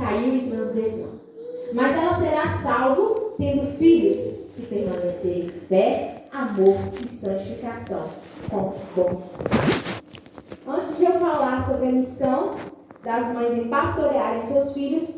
caiu em transgressão. Mas ela será salvo tendo filhos que permanecerem em fé, amor e santificação com bons. Antes de eu falar sobre a missão das mães em pastorearem seus filhos,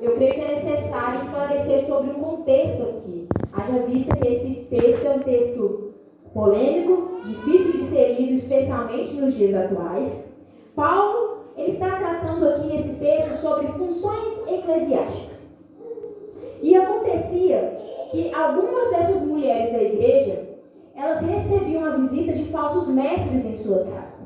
eu creio que é necessário esclarecer sobre o contexto aqui. Haja vista que esse texto é um texto polêmico, difícil de ser lido, especialmente nos dias atuais. Paulo ele está tratando aqui nesse texto sobre funções eclesiásticas. E acontecia que algumas dessas mulheres da igreja, elas recebiam a visita de falsos mestres em sua casa.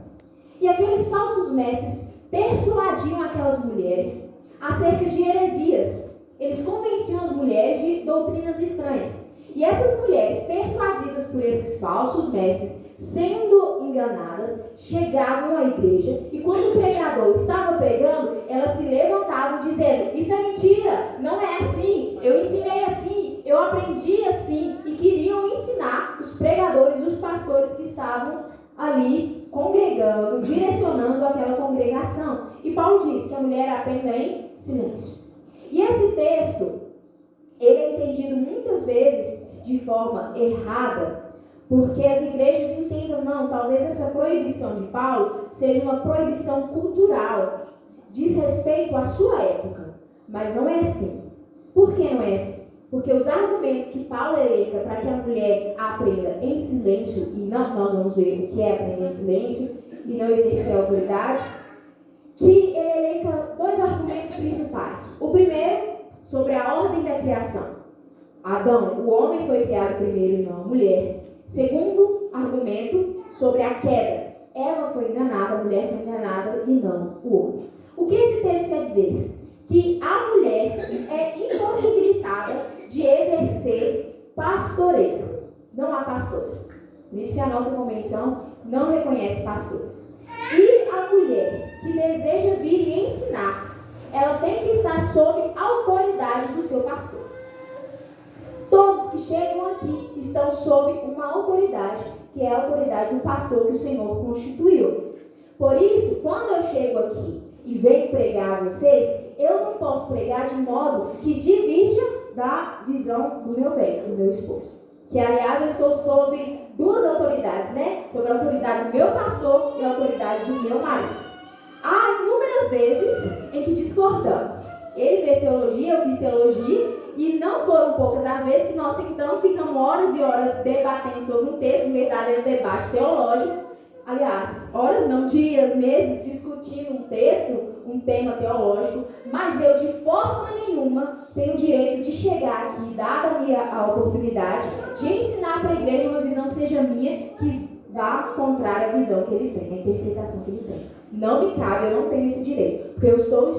E aqueles falsos mestres persuadiam aquelas mulheres acerca de heresias. Eles convenciam as mulheres de doutrinas estranhas. E essas mulheres, persuadidas por esses falsos mestres, sendo enganadas, chegavam à igreja e quando o pregador estava pregando, elas se levantavam dizendo: isso é mentira, não é assim, eu ensinei assim, eu aprendi assim, e queriam ensinar os pregadores e os pastores que estavam ali congregando, direcionando aquela congregação. E Paulo diz que a mulher aprenda em silêncio. E esse texto, ele é entendido muitas vezes de forma errada, porque as igrejas entendam, não, talvez essa proibição de Paulo seja uma proibição cultural, diz respeito à sua época, mas não é assim. Por que não é assim? Porque os argumentos que Paulo elenca para que a mulher aprenda em silêncio, e não, nós vamos ver o que é aprender em silêncio e não exercer a autoridade, que ele elenca dois argumentos principais. O primeiro, sobre a ordem da criação. Adão, o homem foi criado primeiro e não a mulher. Segundo argumento, sobre a queda. Eva foi enganada, a mulher foi enganada e não o homem. O que esse texto quer dizer? Que a mulher é impossibilitada de exercer pastoreio. Não há pastores. Por isso que a nossa convenção não reconhece pastores. E a mulher que deseja vir e ensinar, ela tem que estar sob a autoridade do seu pastor. Todos que chegam aqui estão sob uma autoridade, que é a autoridade do pastor que o Senhor constituiu. Por isso, quando eu chego aqui e venho pregar a vocês, eu não posso pregar de modo que divirja da visão do meu bem, do meu esposo. Que, aliás, eu estou sob duas autoridades, né? Sobre a autoridade do meu pastor e a autoridade do meu marido. Há inúmeras vezes em que discordamos. Ele fez teologia, eu fiz teologia, e não foram poucas as vezes que nós então ficamos horas e horas debatendo sobre um texto, um verdadeiro debate teológico. Aliás, horas não, dias, meses, discutindo um texto, um tema teológico, mas eu de forma nenhuma tenho o direito de chegar aqui, dada-me a oportunidade, de ensinar para a igreja uma visão que seja minha, que vá contrária à visão que ele tem, à interpretação que ele tem. Não me cabe, eu não tenho esse direito, porque eu estou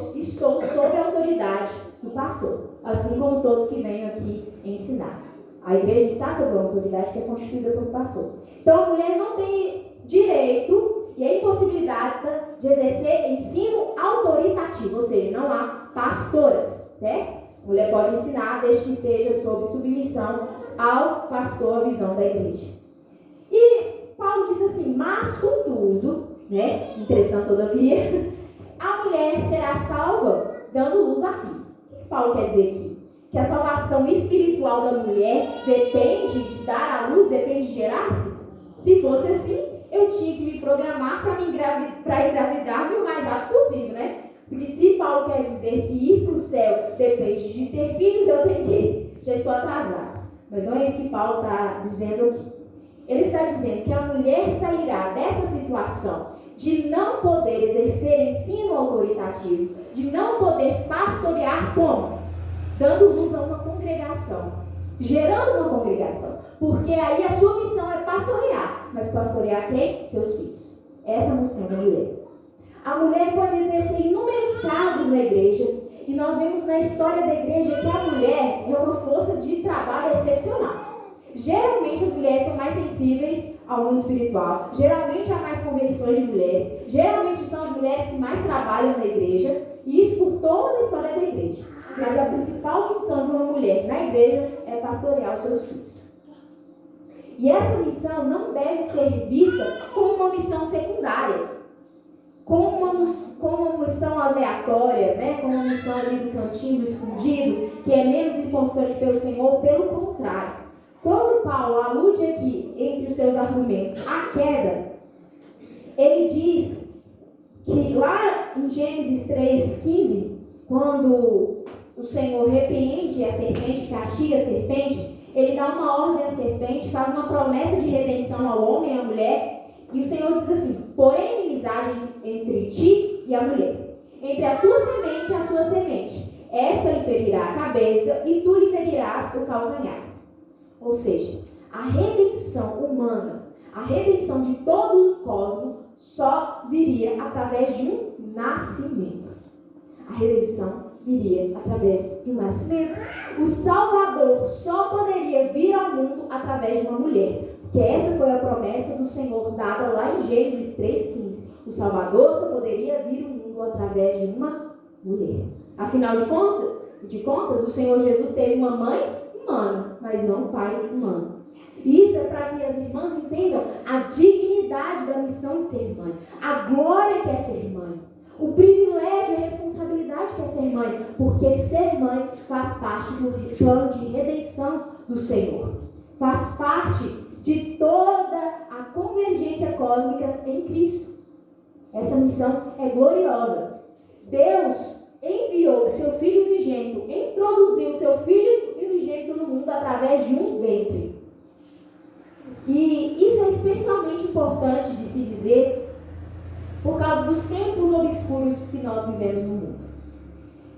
sob a autoridade do pastor, assim como todos que vêm aqui ensinar. A igreja está sob uma autoridade que é constituída pelo pastor. Então a mulher não tem direito e a impossibilidade de exercer ensino autoritativo, ou seja, não há pastoras, certo? A mulher pode ensinar desde que esteja sob submissão ao pastor, a visão da igreja. E Paulo diz assim: mas contudo, né, entretanto, todavia, a mulher será salva dando luz a filho. O que Paulo quer dizer aqui? Que a salvação espiritual da mulher depende de dar à luz, depende de gerar-se? Se fosse assim, eu tinha que me programar para engravidar o mais rápido possível, né? Se Paulo quer dizer que ir para o céu depende de ter filhos, eu tenho que já estou atrasada. Mas não é isso que Paulo está dizendo aqui. Ele está dizendo que a mulher sairá dessa situação de não poder exercer ensino autoritativo, de não poder pastorear como? Dando luz a uma congregação, gerando uma congregação, porque aí a sua missão é pastorear, mas pastorear quem? Seus filhos. Essa é a missão da mulher. A mulher pode exercer inúmeros cargos na igreja, e nós vemos na história da igreja que a mulher é uma força de trabalho excepcional. Geralmente as mulheres são mais sensíveis ao mundo espiritual, geralmente há mais conversões de mulheres, geralmente são as mulheres que mais trabalham na igreja, e isso por toda a história da igreja. Mas a principal função de uma mulher na igreja é pastorear os seus filhos. E essa missão não deve ser vista como uma missão secundária. com uma missão aleatória, né? Com uma missão ali do cantinho escondido, que é menos importante pelo Senhor, pelo contrário. Quando Paulo alude aqui, entre os seus argumentos, à queda, ele diz que lá em Gênesis 3,15, quando o Senhor repreende a serpente, castiga a serpente, ele dá uma ordem à serpente, faz uma promessa de redenção ao homem e à mulher, e o Senhor diz assim: porém inimizade entre ti e a mulher, entre a tua semente e a sua semente. Esta lhe ferirá a cabeça e tu lhe ferirás o calcanhar. Ou seja, a redenção humana, a redenção de todo o cosmos só viria através de um nascimento. A redenção viria através de um nascimento. O Salvador só poderia vir ao mundo através de uma mulher. Porque essa foi a promessa do Senhor dada lá em Gênesis 3,15. O Salvador só poderia vir ao mundo através de uma mulher. Afinal de contas, o Senhor Jesus teve uma mãe humana, mas não um pai humano. E isso é para que as irmãs entendam a dignidade da missão de ser mãe, a glória que é ser mãe, o privilégio e a responsabilidade que é ser mãe, porque ser mãe faz parte do plano de redenção do Senhor. Faz parte de toda a convergência cósmica em Cristo. Essa missão é gloriosa. Deus enviou seu Filho unigênito, introduziu seu Filho unigênito no mundo através de um ventre. E isso é especialmente importante de se dizer por causa dos tempos obscuros que nós vivemos no mundo.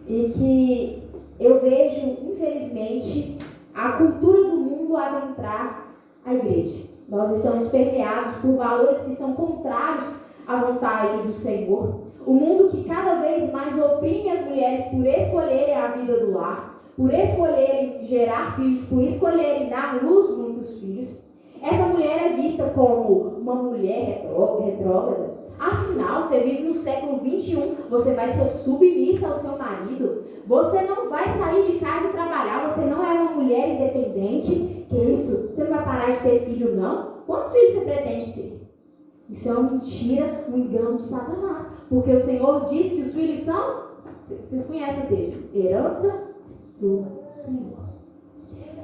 E que eu vejo, infelizmente, a cultura do mundo adentrar a igreja. Nós estamos permeados por valores que são contrários à vontade do Senhor. O mundo que cada vez mais oprime as mulheres por escolherem a vida do lar, por escolherem gerar filhos, por escolherem dar luz a muitos filhos. Essa mulher é vista como uma mulher retrógrada. Afinal, você vive no século 21, você vai ser submissa ao seu marido, você não vai sair de casa e trabalhar, você não é uma mulher independente. Que isso? Você não vai parar de ter filho, não? Quantos filhos você pretende ter? Isso é uma mentira, um engano de Satanás. Porque o Senhor diz que os filhos são, vocês conhecem o texto, herança do Senhor.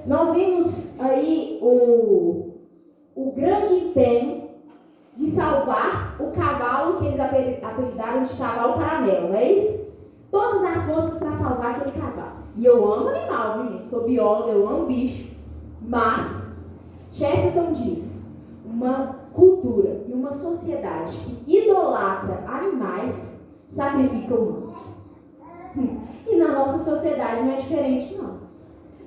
Nós vimos aí o grande empenho de salvar o cavalo que eles apelidaram de cavalo caramelo, não é isso? Todas as forças para salvar aquele cavalo. E eu amo animal, viu, gente? Sou bióloga, eu amo bicho. Mas Chesterton diz: uma cultura e uma sociedade que idolatra animais sacrifica humanos. E na nossa sociedade não é diferente, não.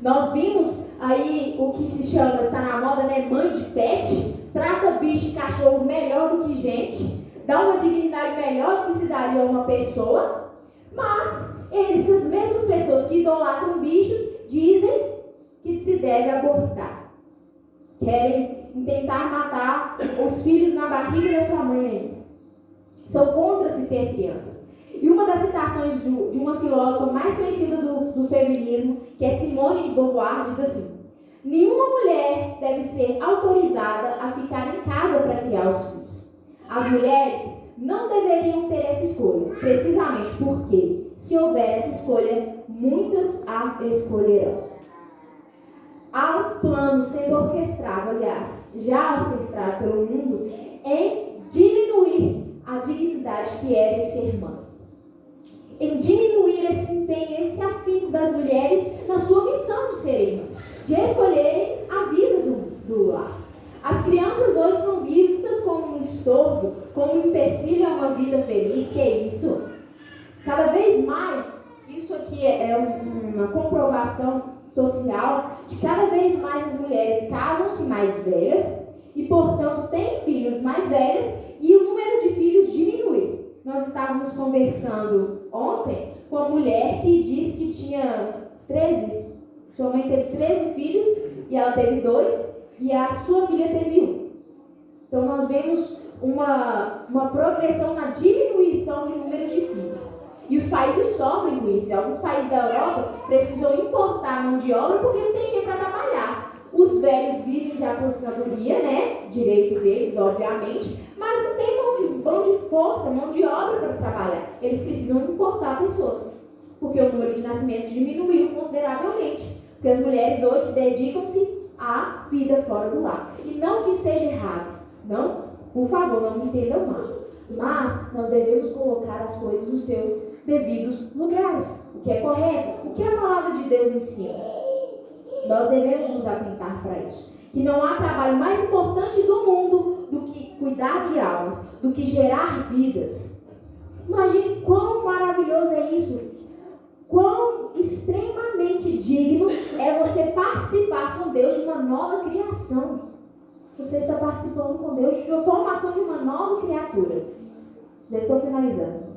Nós vimos aí o que se chama, está na moda, né? Mãe de pet, trata bicho e cachorro melhor do que gente, dá uma dignidade melhor do que se daria a uma pessoa, mas essas mesmas pessoas que idolatram bichos dizem que se deve abortar. Querem tentar matar os filhos na barriga da sua mãe ainda. São contra se ter crianças. E uma das citações de uma filósofa mais conhecida do feminismo, que é Simone de Beauvoir, diz assim: nenhuma mulher deve ser autorizada a ficar em casa para criar os filhos. As mulheres não deveriam ter essa escolha, precisamente porque, se houver essa escolha, muitas a escolherão. Há um plano sendo orquestrado, aliás, já orquestrado pelo mundo, em diminuir a dignidade que é de ser mãe. Em diminuir esse empenho, esse afinco das mulheres na sua missão de serem mães, de escolherem a vida do lar. As crianças hoje são vistas como um estorvo, como um empecilho a uma vida feliz. Que é isso? Cada vez mais, isso aqui é uma comprovação social de cada vez mais as mulheres casam-se mais velhas e, portanto, têm filhos mais velhos e o número de filhos diminui. Nós estávamos conversando ontem com uma mulher que diz que tinha 13. Sua mãe teve 13 filhos e ela teve 2 e a sua filha teve 1. Então nós vemos uma progressão na diminuição de números de filhos. E os países sofrem com isso. Alguns países da Europa precisam importar mão de obra porque não tem gente para trabalhar. Os velhos vivem de aposentadoria, né? Direito deles, obviamente, mas não tem mão de força, mão de obra para trabalhar. Eles precisam importar pessoas, porque o número de nascimentos diminuiu consideravelmente. Porque as mulheres hoje dedicam-se à vida fora do lar. E não que seja errado, não, por favor, não me entendam mal. Mas nós devemos colocar as coisas nos seus devidos lugares. O que é correto, o que a palavra de Deus ensina. Nós devemos nos atentar para isso. Que não há trabalho mais importante do mundo do que cuidar de almas, do que gerar vidas. Imagine quão maravilhoso é isso. Quão extremamente digno é você participar com Deus de uma nova criação. Você está participando com Deus de uma formação de uma nova criatura. Já estou finalizando.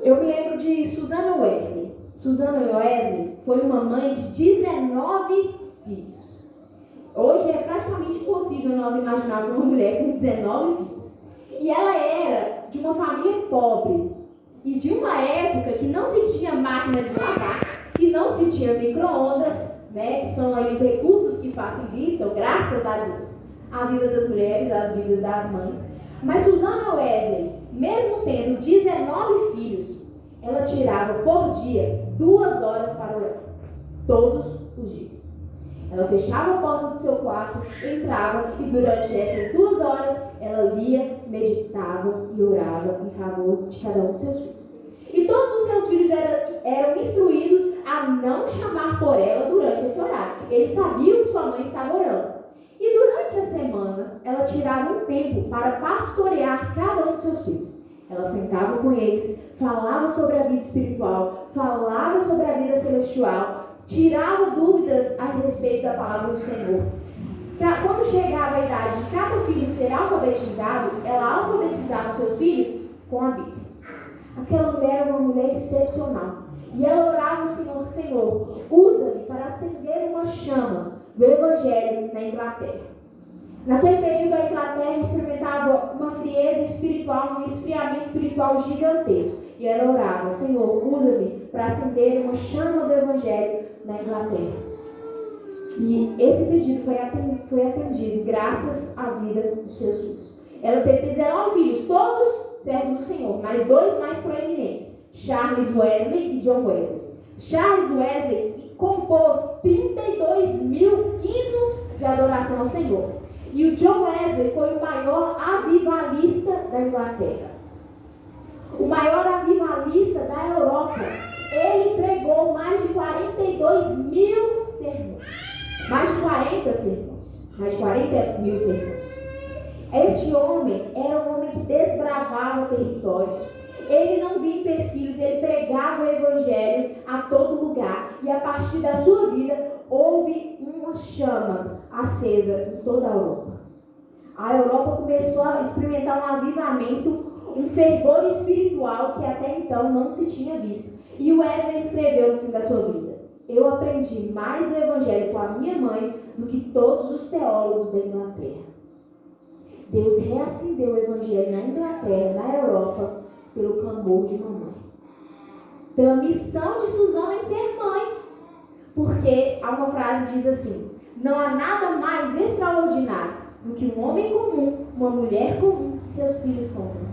Eu me lembro de Susana Wesley. Susana Wesley foi uma mãe de 19 filhos. Hoje é praticamente impossível nós imaginarmos uma mulher com 19 filhos. E ela era de uma família pobre. E de uma época que não se tinha máquina de lavar, que não se tinha micro-ondas, né, que são aí os recursos que facilitam, graças a Deus, a vida das mulheres, as vidas das mães. Mas Susana Wesley, mesmo tendo 19 filhos, ela tirava por dia 2 horas para orar, todos os dias. Ela fechava a porta do seu quarto, entrava e durante essas 2 horas ela lia, meditava e orava em favor de cada um dos seus filhos. E todos os seus filhos eram instruídos a não chamar por ela durante esse horário. Eles sabiam que sua mãe estava orando. E durante a semana, ela tirava um tempo para pastorear cada um dos seus filhos. Ela sentava com eles, falava sobre a vida espiritual, falava sobre a vida celestial, tirava dúvidas a respeito da palavra do Senhor. Quando chegava a idade de cada filho ser alfabetizado, ela alfabetizava seus filhos com a Bíblia. Aquela mulher era uma mulher excepcional. E ela orava ao Senhor: Senhor, usa-me para acender uma chama do Evangelho na Inglaterra. Naquele período, a Inglaterra experimentava uma frieza espiritual, um esfriamento espiritual gigantesco. E ela orava: Senhor, usa-me para acender uma chama do Evangelho na Inglaterra. E esse pedido foi atendido graças à vida dos seus filhos. Ela teve 19 filhos, todos servos do Senhor, mas 2 mais proeminentes: Charles Wesley e John Wesley. Charles Wesley compôs 32 mil hinos de adoração ao Senhor. E o John Wesley foi o maior avivalista da Inglaterra, o maior avivalista da Europa. Ele pregou mais de 42 mil sermões. Mais de 40 sermões. Mais de 40 mil sermões. Este homem era um homem que desbravava territórios. Ele não via empecilhos, ele pregava o Evangelho a todo lugar. E a partir da sua vida, houve uma chama acesa em toda a Europa. A Europa começou a experimentar um avivamento, um fervor espiritual que até então não se tinha visto. E Wesley escreveu no fim da sua vida: eu aprendi mais do Evangelho com a minha mãe do que todos os teólogos da Inglaterra. Deus reacendeu o Evangelho na Inglaterra, na Europa, pelo clamor de mamãe. Pela missão de Susana em ser mãe. Porque há uma frase que diz assim: não há nada mais extraordinário do que um homem comum, uma mulher comum e seus filhos comuns.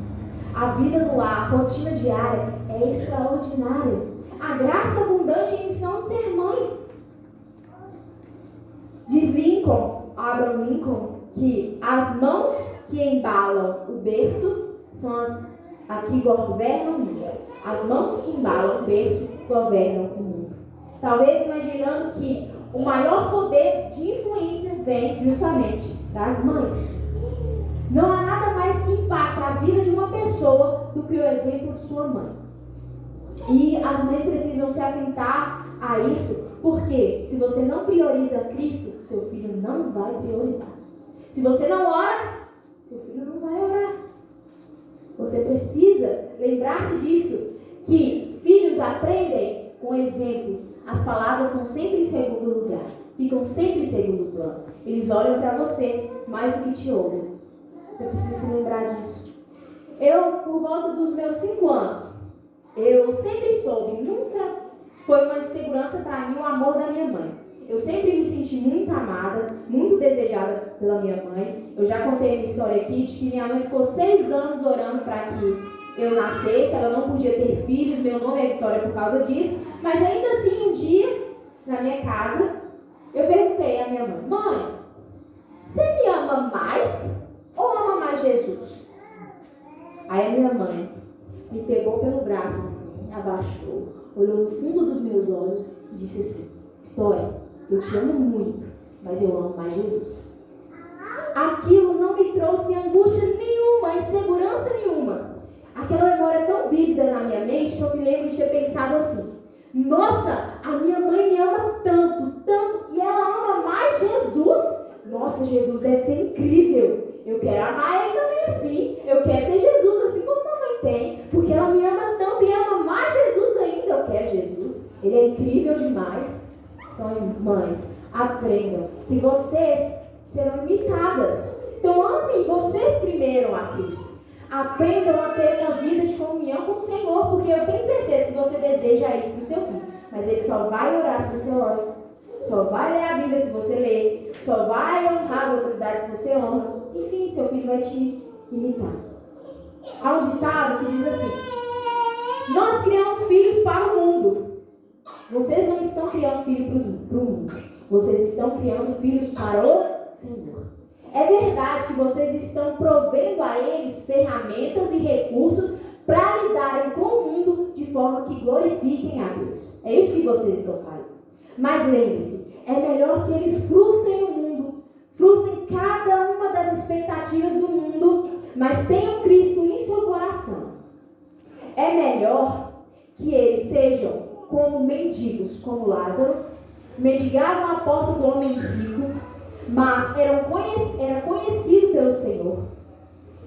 A vida no lar, a rotina diária é extraordinária. A graça abundante em missão de ser mãe. Diz Abraham Lincoln, que as mãos que embalam o berço são as que governam o mundo. As mãos que embalam o berço governam o mundo. Talvez imaginando que o maior poder de influência vem justamente das mães. Não há nada mais que impacta a vida de uma pessoa do que o exemplo de sua mãe. E as mães precisam se atentar a isso, porque se você não prioriza Cristo, seu filho não vai priorizar. Se você não ora, seu filho não vai orar. Você precisa lembrar-se disso, que filhos aprendem com exemplos. As palavras são sempre em segundo lugar, ficam sempre em segundo plano. Eles olham para você mais do que te ouvem. Você precisa se lembrar disso. Eu, por volta dos meus 5 anos, eu sempre soube, nunca foi uma insegurança para mim o amor da minha mãe. Eu sempre me senti muito amada, muito desejada pela minha mãe. Eu já contei a minha história aqui de que minha mãe ficou 6 anos orando para que eu nascesse. Ela não podia ter filhos, meu nome é Vitória por causa disso. Mas ainda assim, um dia, na minha casa, eu perguntei à minha mãe: mãe, você me ama mais ou ama mais Jesus? Aí a minha mãe me pegou pelo braço assim, abaixou, olhou no fundo dos meus olhos e disse assim: Vitória, eu te amo muito, mas eu amo mais Jesus. Aquilo não me trouxe angústia nenhuma, insegurança nenhuma. Aquela memória é tão vívida na minha mente que eu me lembro de ter pensado assim: nossa, a minha mãe me ama tanto, tanto, e ela ama mais Jesus. Nossa, Jesus deve ser incrível. Eu quero amar ele também assim. Eu quero ter Jesus assim como mamãe tem, porque ela me ama tanto e ama mais Jesus ainda. Eu quero Jesus. Ele é incrível demais. Então, mães, aprendam que vocês serão imitadas. Então, amem vocês primeiro a Cristo. Aprendam a ter uma vida de comunhão com o Senhor, porque eu tenho certeza que você deseja isso para o seu filho. Mas ele só vai orar se você ora. Só vai ler a Bíblia se você ler. Só vai honrar as autoridades que você honra. Enfim, seu filho vai te imitar. Há um ditado que diz assim: nós criamos filhos para o mundo. Vocês não estão criando filhos para o mundo. Vocês estão criando filhos para o Senhor. É verdade que vocês estão provendo a eles ferramentas e recursos para lidarem com o mundo de forma que glorifiquem a Deus. É isso que vocês estão fazendo. Mas lembre-se, é melhor que eles frustrem o mundo, frustrem cada uma das expectativas do mundo, mas tenham Cristo em seu coração. É melhor que eles sejam como mendigos, como Lázaro, mendigavam à porta do homem rico, mas era conhecido pelo Senhor,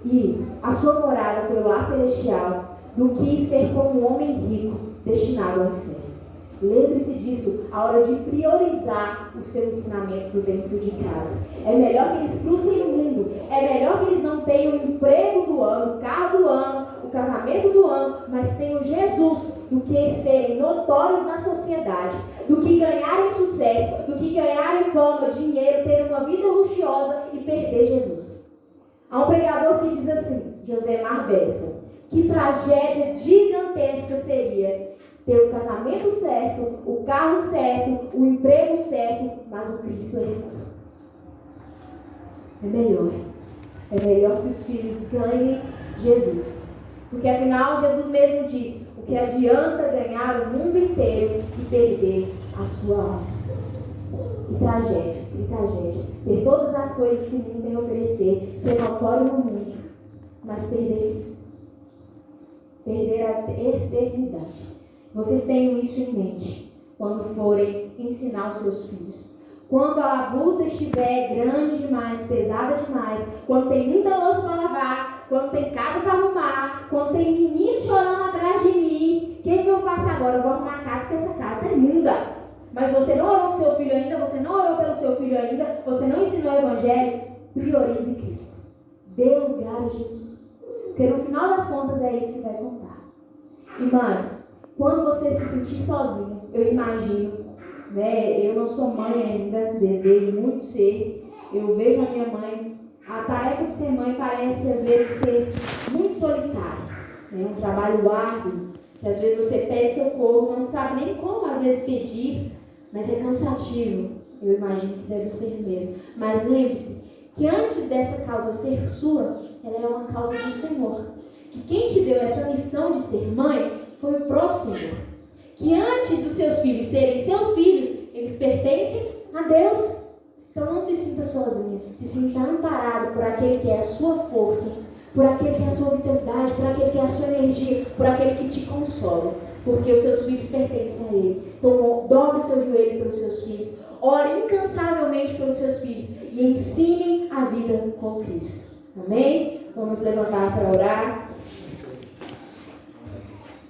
e a sua morada foi o lar celestial, do que ser como um homem rico, destinado ao inferno. Lembre-se disso a hora de priorizar o seu ensinamento dentro de casa. É melhor que eles frustrem o mundo. É melhor que eles não tenham o emprego do ano, o carro do ano, o casamento do ano, mas tenham Jesus, do que serem notórios na sociedade, do que ganharem sucesso, do que ganharem fama, dinheiro, ter uma vida luxuosa e perder Jesus. Há um pregador que diz assim, Josemar Bessa: que tragédia gigantesca seria ter o casamento certo, o carro certo, o emprego certo, mas o Cristo errado. É melhor. É melhor que os filhos ganhem Jesus. Porque afinal Jesus mesmo disse: o que adianta ganhar o mundo inteiro e perder a sua alma? Que tragédia, que tragédia. Ter todas as coisas que o mundo tem a oferecer, ser notório no mundo, mas perder Cristo. Perder a eternidade. Vocês tenham isso em mente quando forem ensinar os seus filhos. Quando a labuta estiver grande demais, pesada demais, quando tem muita louça para lavar, quando tem casa para arrumar, quando tem menino chorando atrás de mim, o que eu faço agora? Eu vou arrumar a casa, porque essa casa é imunda. Mas você não orou com seu filho ainda, você não orou pelo seu filho ainda, você não ensinou o Evangelho. Priorize Cristo. Dê lugar a Jesus. Porque no final das contas é isso que vai contar. E mano, quando você se sentir sozinho, eu imagino, né? Eu não sou mãe ainda, desejo muito ser. Eu vejo a minha mãe, a tarefa de ser mãe parece às vezes ser muito solitária, né? Um trabalho árduo, que às vezes você pede socorro, não sabe nem como às vezes pedir, mas é cansativo. Eu imagino que deve ser mesmo. Mas lembre-se que antes dessa causa ser sua, ela é uma causa do Senhor. Que quem te deu essa missão de ser mãe foi o próprio Senhor. Que antes dos seus filhos serem seus filhos, eles pertencem a Deus. Então não se sinta sozinha. Se sinta amparado por aquele que é a sua força, por aquele que é a sua vitalidade, por aquele que é a sua energia, por aquele que te consola. Porque os seus filhos pertencem a Ele. Então dobre o seu joelho pelos seus filhos. Ore incansavelmente pelos seus filhos. E ensinem a vida com Cristo. Amém? Vamos levantar para orar.